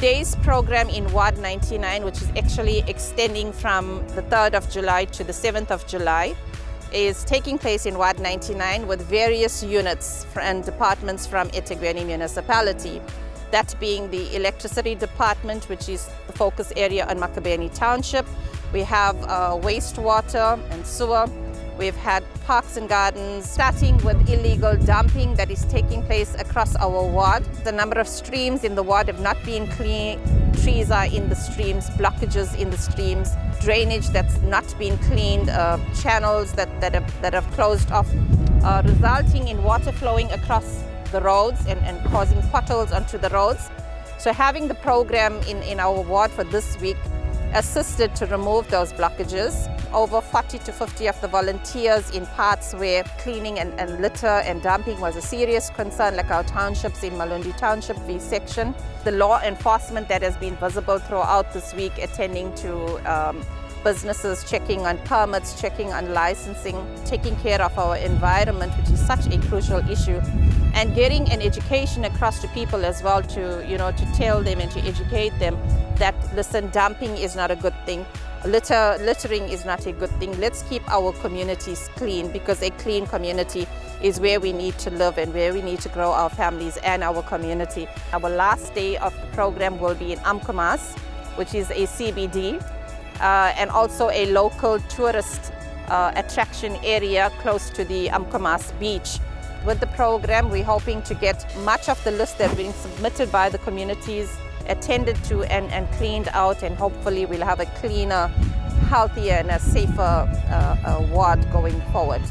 Today's program in Ward 99, which is actually extending from the 3rd of July to the 7th of July, is taking place in Ward 99 with various units and departments from eThekwini municipality. That being the electricity department, which is the focus area on Makabeni Township. We have wastewater and sewer. We've had parks and gardens, starting with illegal dumping that is taking place across our ward. The number of streams in the ward have not been clean. Trees are in the streams, blockages in the streams, drainage that's not been cleaned, channels that have closed off, resulting in water flowing across the roads and causing potholes onto the roads. So having the program in our ward for this week assisted to remove those blockages. Over 40 to 50 of the volunteers in parts where cleaning and litter and dumping was a serious concern, like our townships in Malundi Township V section. The law enforcement that has been visible throughout this week, attending to businesses, checking on permits, checking on licensing, taking care of our environment, which is such a crucial issue, and getting an education across to people as well to tell them and to educate them that, listen, dumping is not a good thing. Littering is not a good thing. Let's keep our communities clean, because a clean community is where we need to live and where we need to grow our families and our community. Our last day of the program will be in Umkhomaas, which is a CBD, and also a local tourist attraction area close to the Umkhomaas beach. With the program, we're hoping to get much of the list that's been submitted by the communities attended to and cleaned out, and hopefully we'll have a cleaner, healthier and a safer ward going forward.